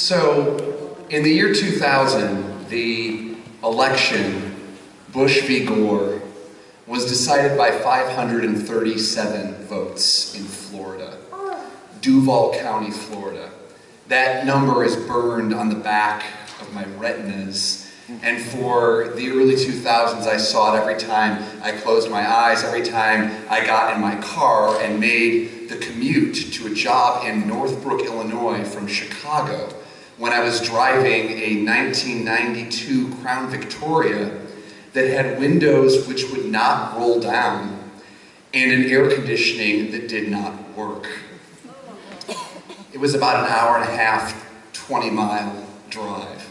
So, in the year 2000, the election, Bush v. Gore, was decided by 537 votes in Florida, Duval County, Florida. That number is burned on the back of my retinas. And for the early 2000s, I saw it every time I closed my eyes, every time I got in my car and made the commute to a job in Northbrook, Illinois from Chicago, when I was driving a 1992 Crown Victoria that had windows which would not roll down and an air conditioning that did not work. It was about an hour and a half, 20-mile drive.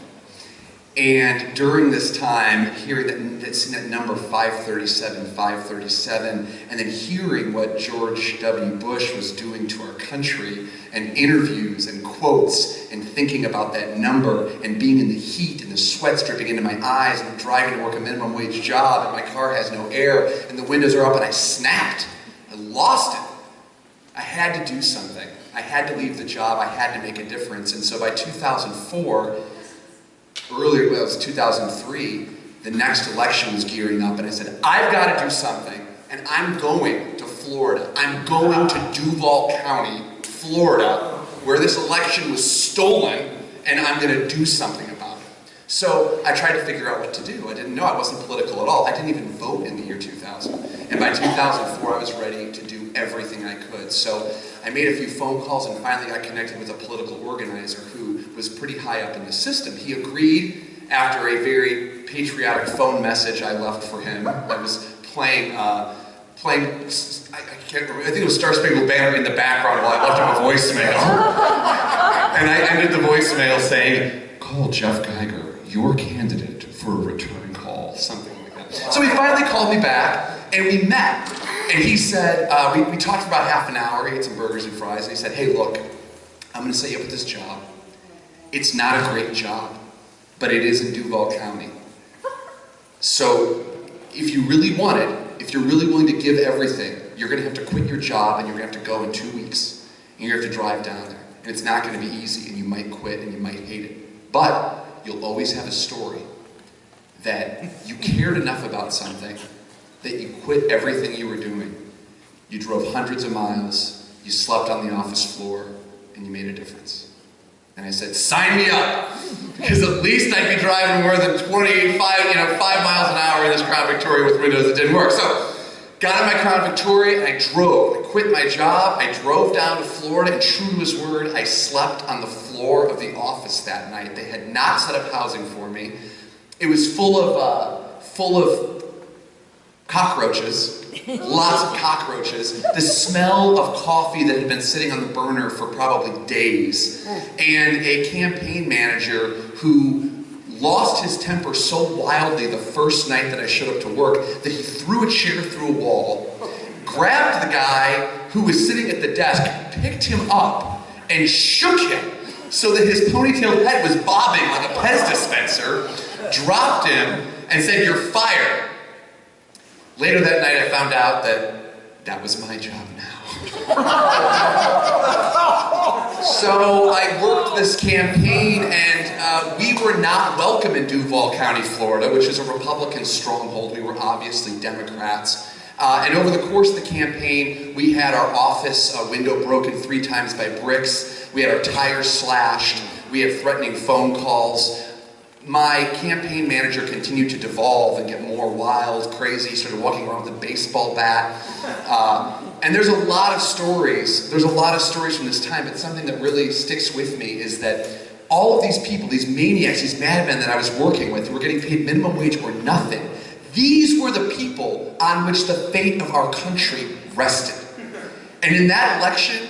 And during this time, hearing seeing that number 537, and then hearing what George W. Bush was doing to our country, and interviews and quotes, and thinking about that number, and being in the heat and the sweat dripping into my eyes, and driving to work a minimum wage job, and my car has no air, and the windows are up, and I snapped. I lost it. I had to do something. I had to leave the job. I had to make a difference. And so by 2004, earlier, well, it was 2003, the next election was gearing up, and I said, I've got to do something, and I'm going to Florida. I'm going to Duval County, Florida, where this election was stolen, and I'm going to do something about it. So I tried to figure out what to do. I didn't know. I wasn't political at all. I didn't even vote in the year 2000. And by 2004, I was ready to do everything I could. So I made a few phone calls and finally got connected with a political organizer who was pretty high up in the system. He agreed after a very patriotic phone message I left for him. I was playing, I can't remember, I think it was Star Spangled Banner in the background while I left him a voicemail. And I ended the voicemail saying, call Jeff Geiger, your candidate for a return call, something like that. So he finally called me back and we met. And he said, we talked for about half an hour, he ate some burgers and fries, and he said, hey look, I'm going to set you up with this job. It's not a great job, but it is in Duval County. So if you really want it, if you're really willing to give everything, you're going to have to quit your job and you're going to have to go in 2 weeks. And you're going to have to drive down there. And it's not going to be easy and you might quit and you might hate it. But you'll always have a story that you cared enough about something that you quit everything you were doing. You drove hundreds of miles, you slept on the office floor, and you made a difference. And I said, sign me up! Because at least I'd be driving more than 5 miles an hour in this Crown Victoria with windows that didn't work. So, got in my Crown Victoria, and I drove. I quit my job, I drove down to Florida, and true to his word, I slept on the floor of the office that night. They had not set up housing for me. It was full of cockroaches, lots of cockroaches, the smell of coffee that had been sitting on the burner for probably days, and a campaign manager who lost his temper so wildly the first night that I showed up to work that he threw a chair through a wall, grabbed the guy who was sitting at the desk, picked him up, and shook him so that his ponytailed head was bobbing like a Pez dispenser, dropped him, and said, you're fired. Later that night, I found out that was my job now. So I worked this campaign, and we were not welcome in Duval County, Florida, which is a Republican stronghold. We were obviously Democrats. And over the course of the campaign, we had our office window broken 3 times by bricks. We had our tires slashed. We had threatening phone calls. My campaign manager continued to devolve and get more wild, crazy, started walking around with a baseball bat. And there's a lot of stories. There's a lot of stories from this time, but something that really sticks with me is that all of these people, these maniacs, these madmen that I was working with, who were getting paid minimum wage or nothing, these were the people on which the fate of our country rested. And in that election,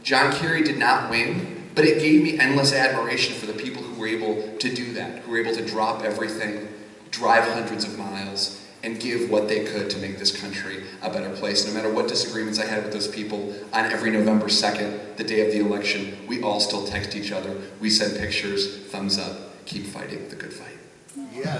John Kerry did not win, but it gave me endless admiration for the people who were able to do that, who were able to drop everything, drive hundreds of miles, and give what they could to make this country a better place. No matter what disagreements I had with those people, on every November 2nd, the day of the election, we all still text each other, we send pictures, thumbs up, keep fighting the good fight. Yes.